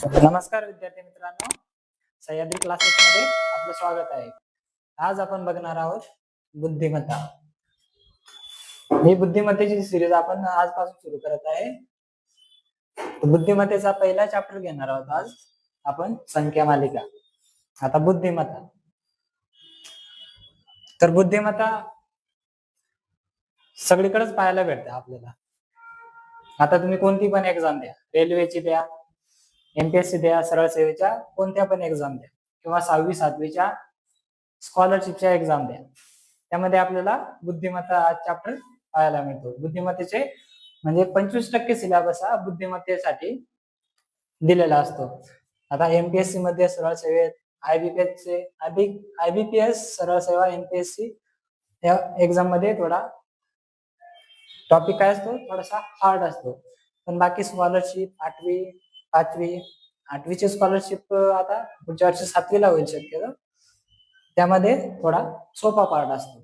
नमस्कार विद्यार्थी मित्रांनो, सह्याद्री क्लासेस मध्ये आपलं स्वागत आहे. आज आपण बघणार आहोत बुद्धिमत्ता. ही बुद्धिमत्तेची सिरीज आपण आजपासून सुरू करत आहे. बुद्धिमत्तेचा पहिला चॅप्टर घेणार आहोत आज आपण, संख्या मालिका. आता बुद्धिमत्ता. तर बुद्धिमत्ता सगळीकडेच पाहायला भेटते आपल्याला. आता तुम्ही कोणती पण एक्झाम द्या, रेल्वेची द्या, एमपीएससी द्या, सरळ सेवेच्या कोणत्या पण एक्झाम द्या, किंवा 6वी 7वीच्या स्कॉलरशिपच्या एक्झाम द्या, त्यामध्ये आपल्याला बुद्धिमत्ता हा चॅप्टर पाहायला मिळतो. बुद्धिमत्तेचे म्हणजे 25% सिलेबस हा बुद्धिमत्तेसाठी दिलेला असतो. आता एमपीएससी मध्ये, सरळ सेवेत, आयबीपीएस सरळ सेवा, एमपीएससी या एक्झाम मध्ये थोडा टॉपिक काय असतो, थोडासा हार्ड असतो. पण बाकी स्कॉलरशिप 8वी 5वी 8वीची स्कॉलरशिप आता पुढच्या वर्षी 7वीला होईल शक्यतो, त्यामध्ये थोडा सोपा पार्ट असतो.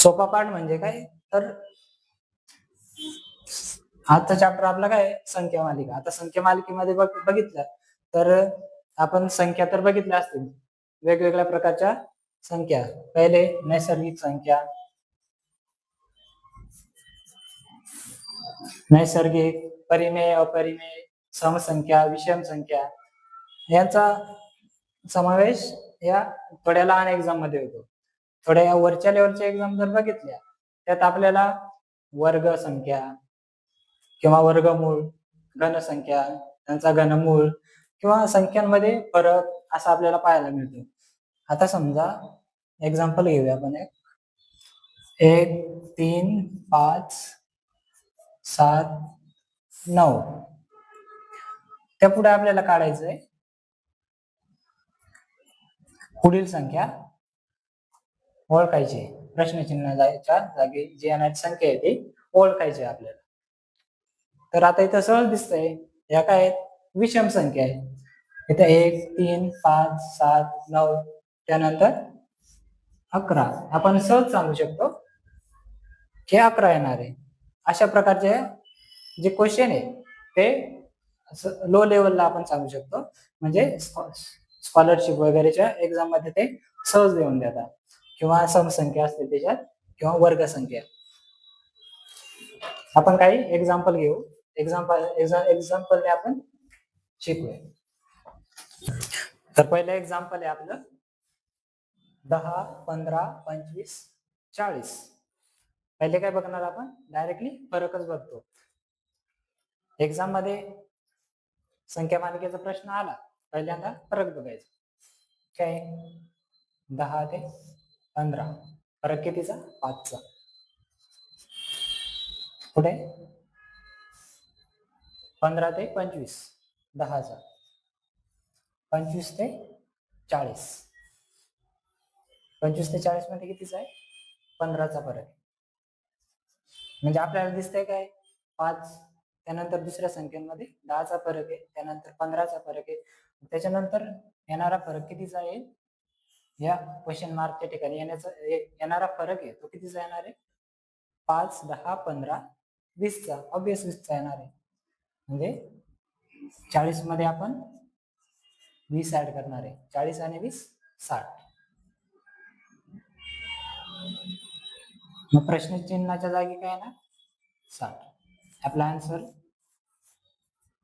सोपा पार्ट म्हणजे काय, तर आजचा चॅप्टर आपला काय, संख्या मालिका. आता संख्या मालिकेमध्ये बघितलं तर आपण संख्या तर बघितल्या असतील, वेगवेगळ्या प्रकारच्या संख्या. पहिले नैसर्गिक संख्या, नैसर्गिक, परिमेय, अपरिमेय, समसंख्या, विषम संख्या यांचा समावेश या थोड्या लहान एक्झाम मध्ये होतो. थोड्या वरच्या लेवलच्या एक्झाम जर बघितल्या, त्यात आपल्याला वर्ग संख्या किंवा वर्गमूळ, घनसंख्या, त्यांचा घनमूळ किंवा संख्यांमध्ये फरक असा आपल्याला पाहायला मिळतो. आता समजा एक्झाम्पल घेऊया आपण, 1 3 5 7 9, त्या पुढे आपल्याला काढायचंय पुढील संख्या ओळखायची. प्रश्नचिन्हाच्या जागी जी येणारी संख्या आहे ती ओळखायची आपल्याला. तर आता इथं सहज दिसतंय, या काय आहेत, विषम संख्या आहे. इथं 1 3 5 7 9, त्यानंतर 11. आपण सहज सांगू शकतो की 11 येणार आहे. अशा प्रकारचे जे क्वेश्चन आहे ते लो लेवलला आपण सांगू शकतो, म्हणजे स्कॉलरशिप वगैरेच्या एक्झाम मध्ये ते सहज देऊन देतात, किंवा समसंख्या असते त्याच्यात, किंवा वर्गसंख्या. आपण काही एक्झाम्पल घेऊ, एक्झाम्पलने आपण शिकूया. तर पहिलं एक्झाम्पल आहे आपलं 10 15 25 40. पहिले काय बघणार आपण, डायरेक्टली फरकच बघतो. एक्झाम मध्ये संख्या मालिकेचा प्रश्न आला, पहिल्यांदा फरक बघायचा. काय, 10 ते 15 फरक कितीचा, 5चा. पुढे 15 ते 25 10चा. 25 ते 40, 25 ते 40 मध्ये कितीचा आहे, 15चा फरक. म्हणजे आपल्याला दिसतंय काय, 5, त्यानंतर दुसऱ्या संख्यांमध्ये 10चा फरक आहे, त्यानंतर 15चा फरक आहे, त्याच्यानंतर येणारा फरक कितीचा आहे, या क्वेश्चन मार्कच्या ठिकाणी येणारा फरक आहे तो कितीचा येणार आहे, 5 10 15 20चा. ऑब्वियस 20चा येणार आहे. म्हणजे 40 मध्ये आपण 20 ऍड करणार आहे. 40 आणि 20 60. मग प्रश्नचिन्हाच्या जागी काय येणार, 60. आपला आन्सर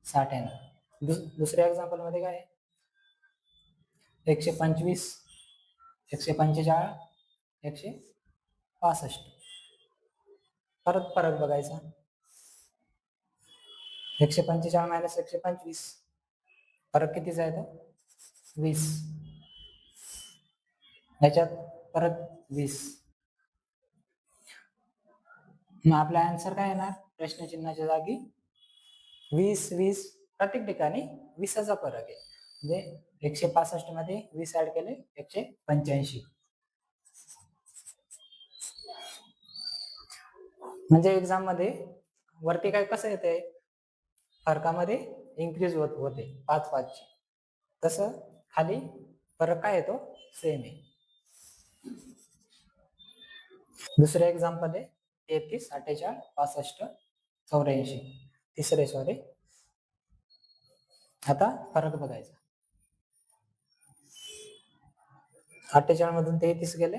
60 येणार. दुसऱ्या एक्झाम्पल मध्ये काय आहे, 125 145 165. परत फरक बघायचा, 145 मायनस 125, फरक कितीचा आहे तो, 20. याच्यात परत 20. मग आपला आन्सर काय येणार, प्रश्नचिन्हाच्या जागी 20 20, प्रत्येक ठिकाणी 20चा फरक आहे. म्हणजे 165 मध्ये 20 ऍड केले 185. म्हणजे एक्झाम मध्ये वरती काय कसं येते, फरकामध्ये इन्क्रीज होते 5 5 ची, तसं खाली फरक काय येतो, सेम आहे. दुसरे एक्झाम्पल आहे 33 48 65 84. तिसरे सॉरी. आता फरक बघायचा. 48 मधून 33 गेले.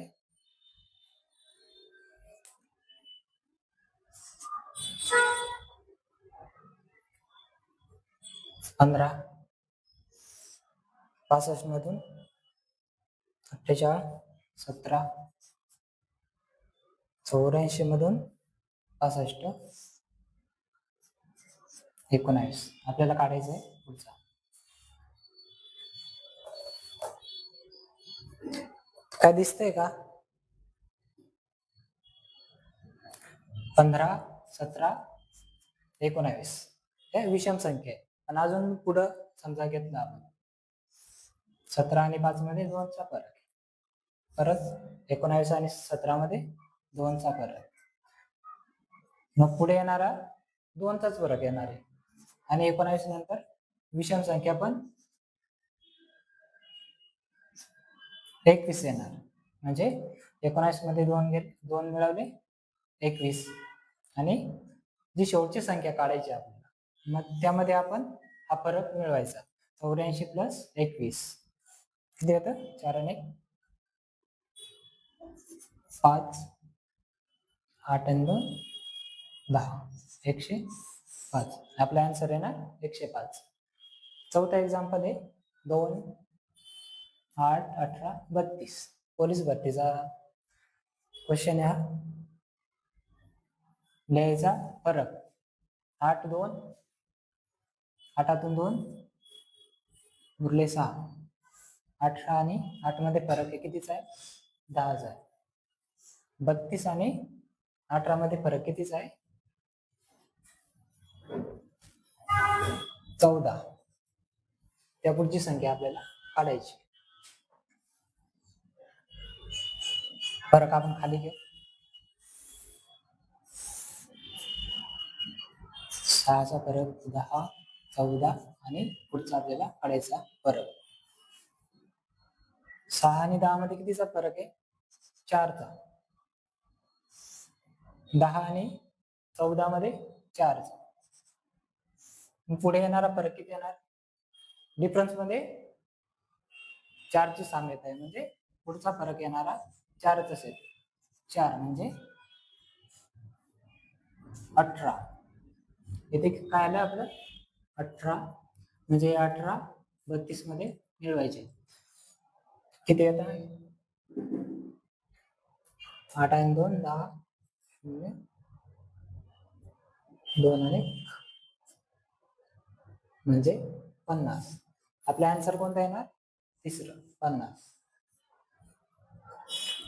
15. 65 मधून 48. 17. 84 मधून 65. 19. आपल्याला काढायचं आहे पुढचा. काय दिसतंय का? 15, 17, 19 हे विषम संख्या आहे. आणि अजून पुढं समजा घेतलं आपण 17 आणि 5 मध्ये 2चा फरक आहे. परत 19 आणि 17 मध्ये 2चा फरक. मग पुढे येणारा 2चाच फरक येणार आहे. आणि 19 नंतर विषम संख्या पण 21 येणार. म्हणजे 19 मध्ये 2 मिळवले 21. आणि जी शेवटची संख्या काढायची आपल्याला, मग त्यामध्ये आपण हा फरक मिळवायचा. 84 प्लस 21 किती येतं? 4 आणि 5, 8 आणि 2 10, 105. आपला आन्सर आहे ना 105. चौथा एक्झाम्पल आहे 2, 8, 18, 32. पोलीस भरतीचा क्वेश्चन आहे हा. लिहायचा फरक 8, 2, 8तून 2 उरले 6. 18 आणि 8 मध्ये फरक आहे कितीचा आहे? 10,000. 32 आणि 18 मध्ये फरक कितीचा आहे? 14. त्या पुढची संख्या आपल्याला काढायची. फरक आपण खाली घेऊ. 6चा फरक 10, 14 आणि पुढचा आपल्याला काढायचा फरक. 6 आणि 10 मध्ये कितीचा फरक आहे? 4चा. 10 आणि 14 मध्ये 4चा. पुढे येणारा फरक किती येणार? डिफरन्स मध्ये 4ची साम्यता आहे, म्हणजे पुढचा फरक येणारा 4च असेल. 4 म्हणजे 18. इथे काय आलं आपलं? 18. म्हणजे 18 32 मध्ये मिळवायचे. किती येतात? 8 आणि 2 10, 2 आणि म्हणजे 50. आपला आन्सर कोणता येणार? तिसरं 50.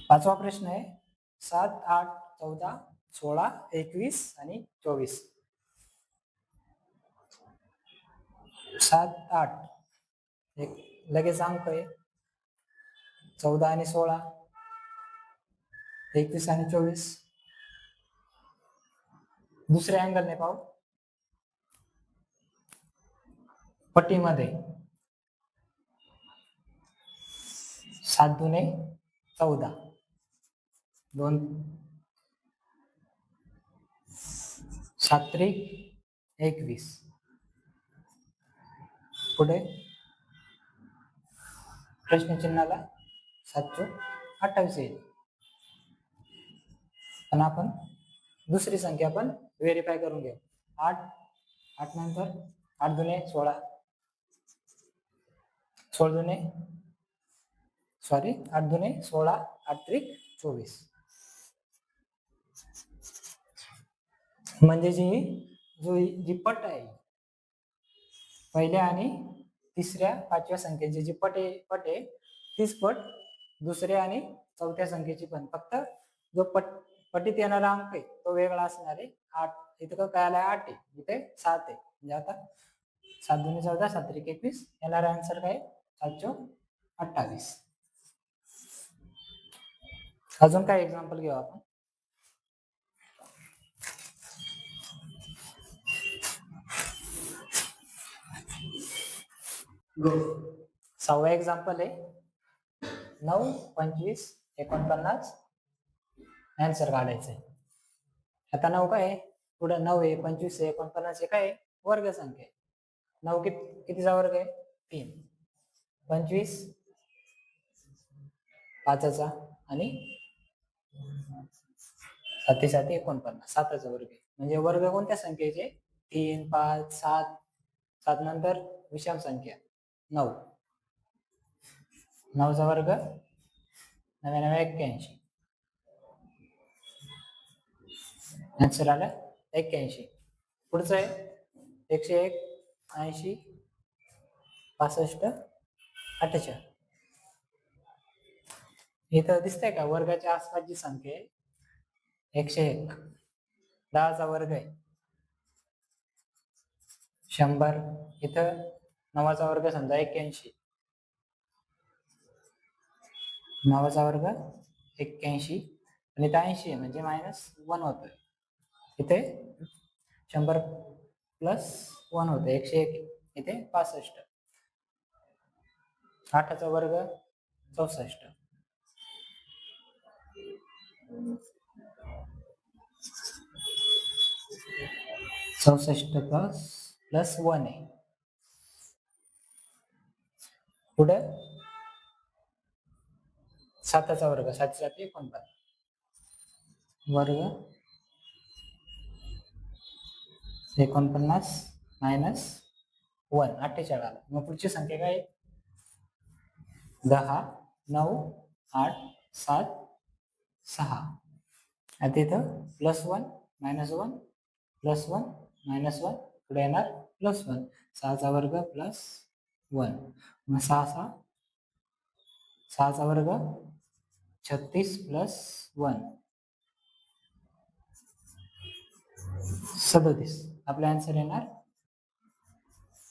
पाचवा प्रश्न आहे 7, 8, 14, 16, 21 आणि 24. 7, 8 एक लगेच अंक आहे. 14 आणि 16, 21 आणि 24. दुसऱ्या अँगलने पाहू. पट्टीमध्ये 7 दुने 14, 2 7 त्रिक 21. पुढे प्रश्नचिन्हाला 7 चौक 28 येईल. पण आपण दुसरी संख्या पण व्हेरीफाय करून घेऊ. 8 नंतर 8 दुने 16, 8 दुने 16, 8 त्रिक 24. म्हणजे जी पट आहे पहिल्या आणि तिसऱ्या 5व्या संख्येची जी पट आहे तीच पट दुसऱ्या आणि चौथ्या संख्येची पण, फक्त जो पटीत येणारा अंक आहे तो वेगळा असणार आहे. 8 इथं काय आलाय? 8 आहे, इथे 7 आहे. म्हणजे आता 7 दुने 14, 7 त्रिक 21. येणारा आन्सर काय? 7 चौक 28. अजून काय एक्झाम्पल घेऊ आपण. सहावा एक्झाम्पल आहे 9, 25, 49. आन्सर काढायचंय. आता 9 काय आहे? पुढे 9 आहे, 25 आहे, 49 आहे, काय वर्ग संख्या आहे. 9 कितीचा वर्ग आहे? 3. 25 5चा आणि 7 7 49 7चा वर्ग आहे. म्हणजे वर्ग कोणत्या संख्येचे? 3 5 7 7 नंतर विषम संख्या 9. 9चा वर्ग 9981. आन्सर आला 81. पुढचं आहे 101 80 65 48. इथं दिसतंय का वर्गाच्या आसपासची संख्या आहे 101. 10चा वर्ग आहे 100. इथं 9चा वर्ग समजा 81. 9चा वर्ग 81 आणि 80 आहे म्हणजे -1 होतोय. इथे 100 प्लस 1 होते 101. इथे 65. 8चा वर्ग 64. 64 प्लस 1 आहे. पुढे 7चा वर्ग 7 7 49. वर्ग 49 मायनस 1 48 आला. मग पुढची संख्या काय? 10 9 8 7 6. आता इथं +1 -1 +1 -1 पुढे येणार +1. 6चा वर्ग प्लस 1. मग 6चा वर्ग 36 प्लस 1 37. आपला आन्सर येणार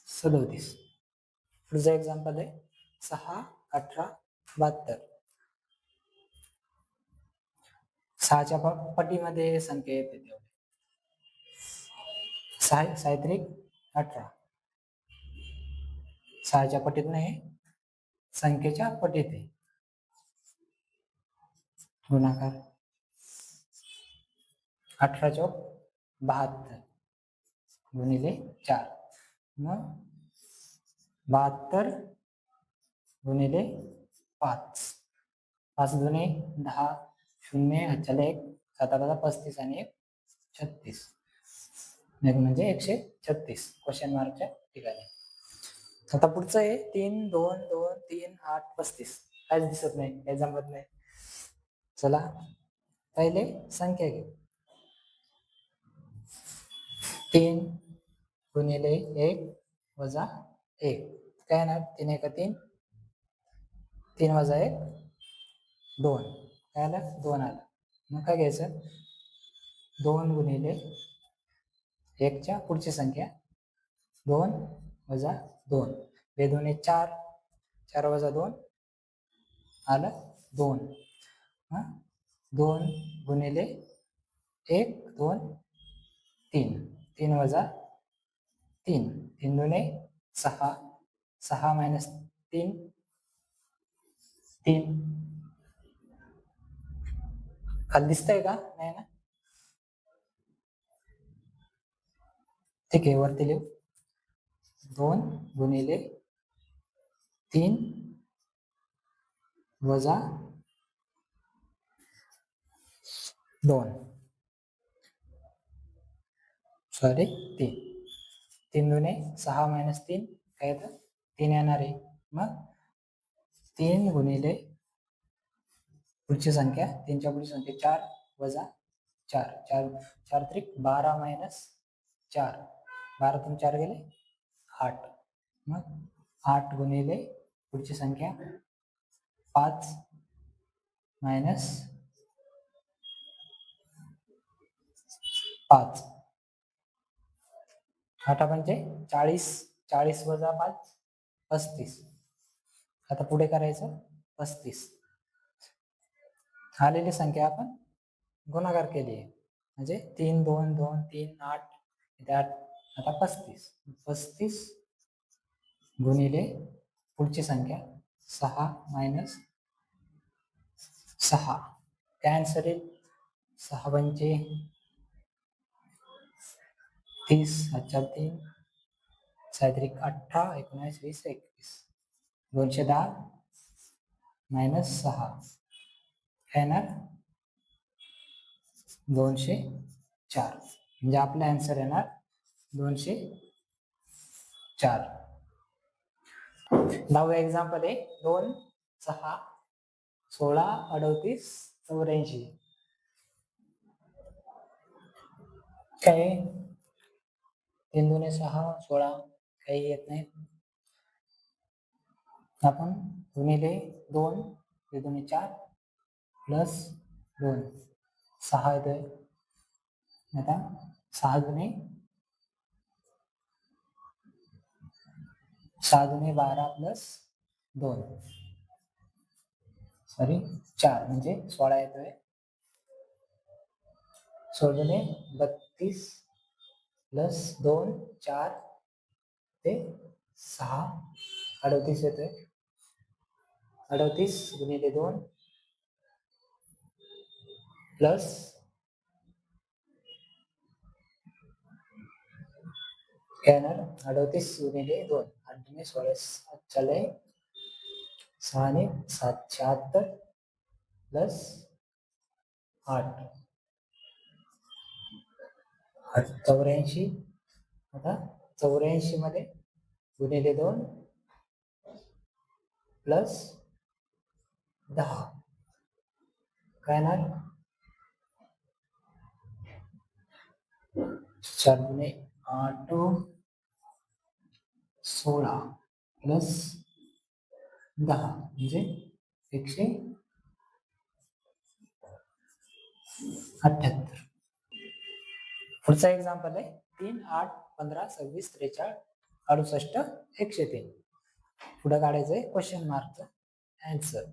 37. पुढचं एक्झाम्पल आहे 6 18 72. 6च्या पटीमध्ये संख्या येते तेवढे 6 18. 6च्या पटीत नाही, संख्येच्या पटीत आहे गुणाकार. 18 चौक 72 गुणिले 4. मग 72 गुणिले 5. 5 दुणे 10 0 हातच्याला 1 7 35 आणि 1 36 म्हणजे 136 क्वेश्चन मार्कच्या ठिकाणी. आता पुढचं आहे 3 2 2 3 8 35. काहीच दिसत नाही, काही जमत नाही. चला पहिले संख्या घेऊ. 3 गुणिले 1 वजा 1 काय येणार? 3 1 3 3 वजा 1 2 काय आलं? 2 आलं. मग काय घ्यायचं? 2 गुणिले 1च्या पुढची संख्या 2 वजा 2 2 2 4 4 वजा 2 आलं 2. 2 गुणिले 1 2 3 3 वजा 3 3 2 6 6 मायनस 3 3. खाली दिसतंय का? नाही ना? ठीक आहे, वरती लिहू 2 गुणिले 3 वजा 2 सॉरी 3 3 दुणे 6 मायनस 3 काय येतं? 3 येणार आहे. मग 3 गुणिले पुढची संख्या 3च्या पुढची संख्या 4 वजा 4 4 4 त्रिक 12 मायनस 4 12 4 गेले 8. मग 8 गुणिले पुढची संख्या 5 मायनस 5 8 पंचे 40 40 वजा 5 35. आता पुढे करायचं 35. आलेली संख्या आपण गुणाकार केली आहे म्हणजे 3 2 2 3 8 इथे 8 आता 35. 35 गुणिले पुढची संख्या 6 मायनस 6 काय आन्सर येईल? 6 पंचे 30 अच्छा 3 सायत्रिक 18 19 20 21 210 मायनस 6 काय येणार 204 म्हणजे आपला आन्सर येणार 204. 10वे एक्झाम्पल आहे 2 6 16 38 84 काय 3 2 6 16 काही येत नाही आपण गुणिले 2 2 4 प्लस 2 6 येतोय आता 6 गुणे 12 प्लस 2 सॉरी 4 म्हणजे 16 येतोय 16 दुणे 32 प्लस 2 4 ते 6 38 येतोय 38 गुणिले 2 प्लस 38 गुणिले 2 8 दुणे 16 चले 6 ने 776 प्लस 8 84 आता 84 मध्ये गुणिले 2 प्लस 10 काय येणार 4 गुणे 8 16 प्लस 10 म्हणजे 178. पुढचा एक्झाम्पल आहे 3 8 15 26 43 68 103 पुढे काढायचंय क्वेश्चन मार्क आन्सर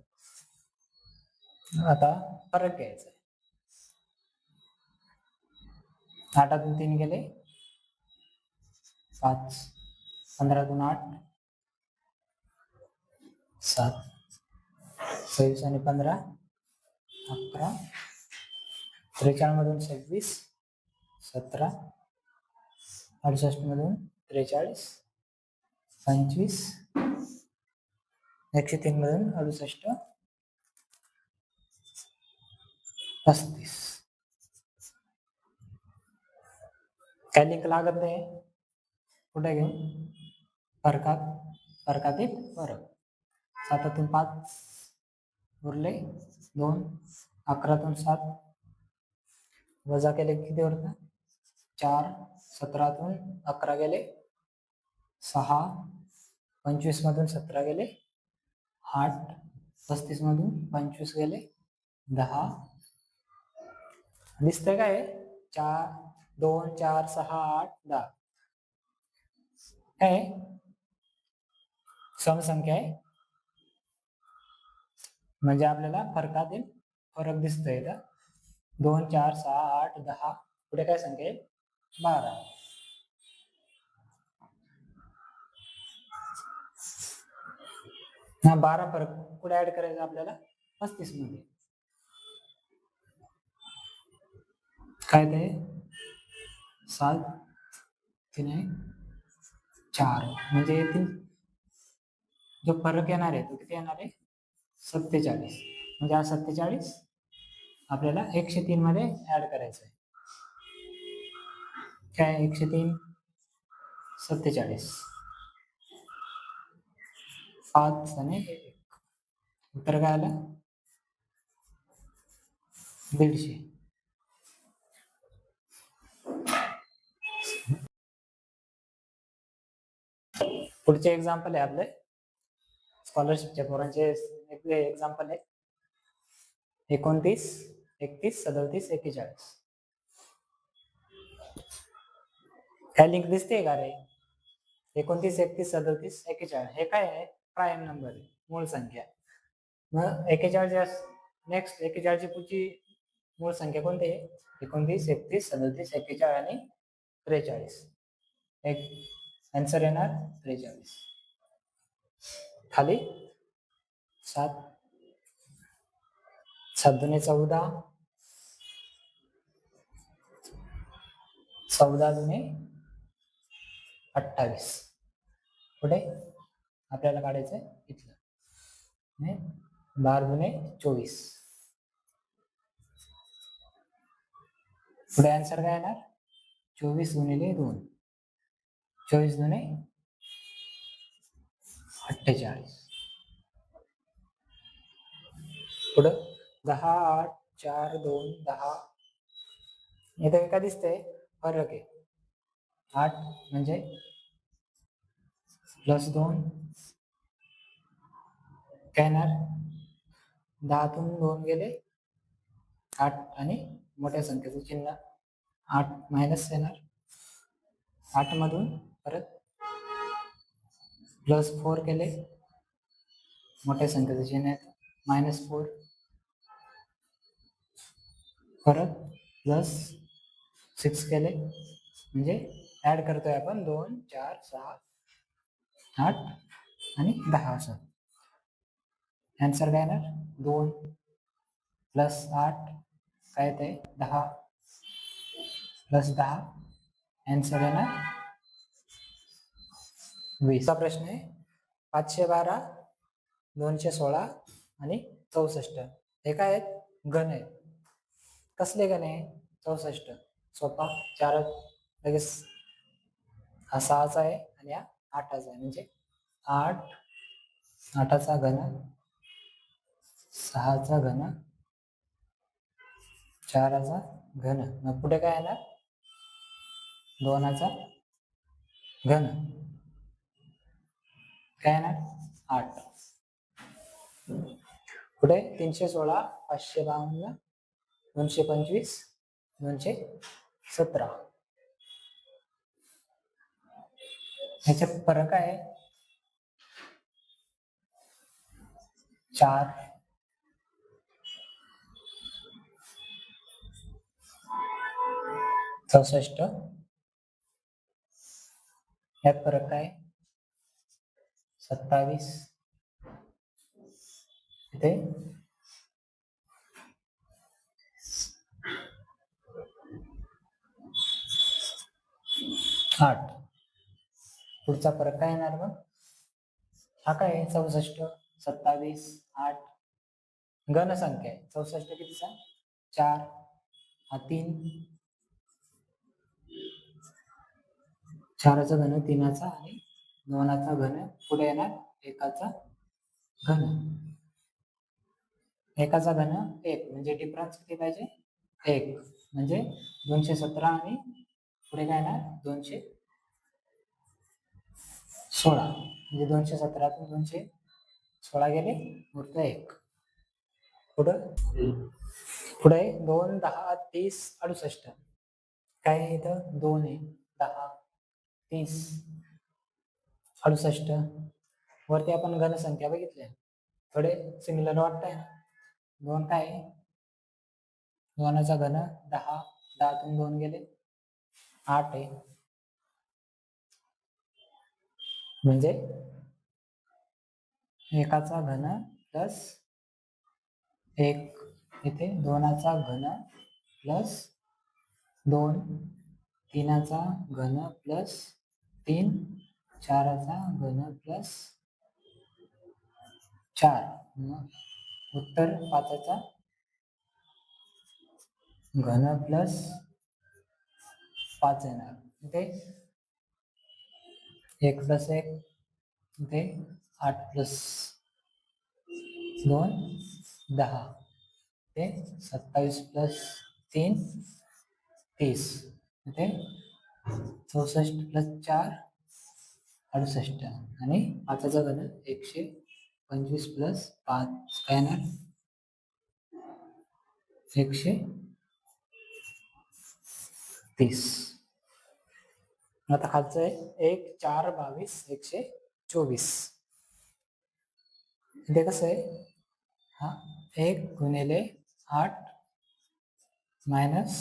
आता फरक घ्यायचा 8 3 गेले 5 15 2 8 7 26 आणि 15 11 43 मधून 26 17 68 मधून 43 25 103 मधून 68 35 काय लिंक लागत नाही कुठे घेऊ फरकातील फरक 7 5 उरले 2 11 7 वजा केले किती उरतं 4 17 11 गेले 6 25 मधून 17 गेले 8 35 मधून 25 गेले 10 दिसतंय काय 4 2 4 6 8 10 काय समसंख्या आहे म्हणजे आपल्याला फरकातील फरक दिसतोय इथं 2 4 6 8 10 पुढे काय संख्या आहे 12 हा 12 फरक कुठे ऍड करायचा आपल्याला 35 मध्ये काय ते 7 3 4 म्हणजे येथील जो फरक येणार आहे तो किती येणार आहे 47 म्हणजे हा 47 आपल्याला 103 मध्ये ऍड करायचं आहे काय 103 47 5 आणि 1 उत्तर काय आलं 150. पुढचे एक्झाम्पल आहे आपले स्कॉलरशिपच्या पोरांचे एक्झाम्पल आहे 29 31 37 41 काय लिंक दिसते का रे 29 31 37 41 हे काय आहे प्राईम नंबर आहे मूळ संख्या मग 41 नेक्स्ट 41 ची पुढची मूळ संख्या कोणती आहे 29 31 37 41 आणि 43 एक आन्सर येणार 43 खाली 7 7 दुणे 14 14 दुणे 28. पुढे आपल्याला काढायचंय इथलं 12 गुणे 24. पुढे आन्सर काय येणार 24 गुणिले 2. 24 दुणे 48. पुढं 10, 8, 4, 2, 10. इथे काय दिसतंय फरक आहे. 8 म्हणजे +2 काय येणार 10तून 2 गेले 8 आणि मोठ्या संख्येचं चिन्ह 8 मायनस येणार. 8 मधून परत +4 केले मोठ्या संख्येचं चिन्ह -4 परत +6 केले म्हणजे ऍड करतोय आपण 2, 4, 6, 8 आणि 10 असं. आन्सर काय येणार 2 + 8 काय येते 10 + 10 आन्सर येणार 20. चा प्रश्न आहे 512, 216 आणि 64. हे काय आहेत घन आहेत. कसले घन आहे 64 सोपा 4 लगेच हा 6चा आहे आणि हा 8चा आहे म्हणजे 8 8चा घन 6चा घन 4चा घन. मग पुढे काय येणार 2चा घन काय येणार 8. पुढे 316, 552, 225, 217. ह्याच्यात फरक आहे 4. /64 यात फरक आहे 27. इथे 8. पुढचा फरक काय येणार मग हा काय आहे 64, 27, 8 घन संख्या आहे. 64 कितीचा 4 हा 3 4चा घन 3चा आणि 2चा घन पुढे येणार 1चा घन. 1चा घन 1 म्हणजे डिफरन्स किती पाहिजे 1 म्हणजे 217 आणि पुढे काय येणार 216 म्हणजे 217 तून 216 गेले उरतं 1. पुढे 2, 10, 30, 68. काय आहे इथं 2 आहे 10, 30, 68. वरती आपण घनसंख्या बघितल्या थोडे सिमिलर वाटतंय. 2 काय आहे 2चा घन 10, 10तून 2 गेले 8 आहे म्हणजे 1चा घन प्लस 1 इथे 2चा घन प्लस 2 3चा घन प्लस 3 4चा घन प्लस 4. उत्तर 5चा घन प्लस 5 येणार. इथे 1 + 1 इथे 8 + 2 10 ते 27 + 3 30 इथे 64 + 4 68 आणि 5चा घन 125 + 5 काय येणार 130. आता खालचं आहे 1, 4, 22, 124. इथे कसं आहे हा 1 गुणिले 8 मायनस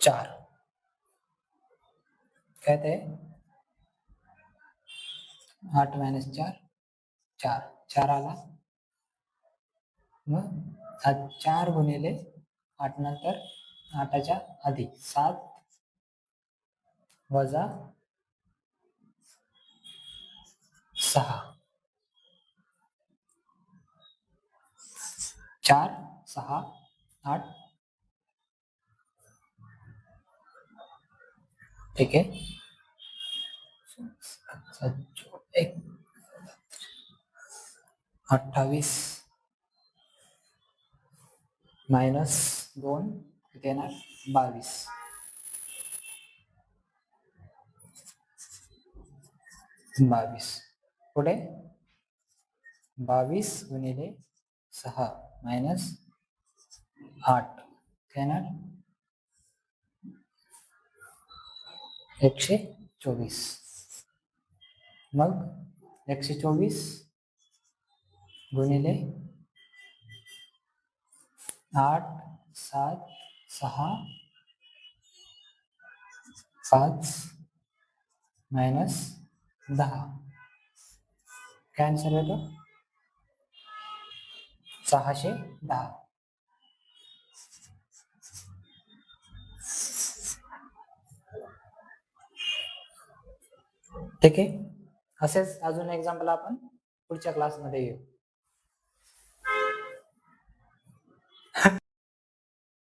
4 काय ते 8 - 4 4 4 आला मग 4 गुणिले 8 नंतर 8च्या आधी 7 वजा 6, 4, 6, 8. ठीक आहे. 28 मायनस 2 किती येणार 22. पुढे 22 गुणिले 6 मायनस 8 येणार 124. मग 124 गुणिले 8, 7, 6, 5 मायनस 10 काय आन्सर येतो 610. ठीक आहे. असेच अजून एक्झाम्पल आपण पुढच्या क्लासमध्ये येऊ.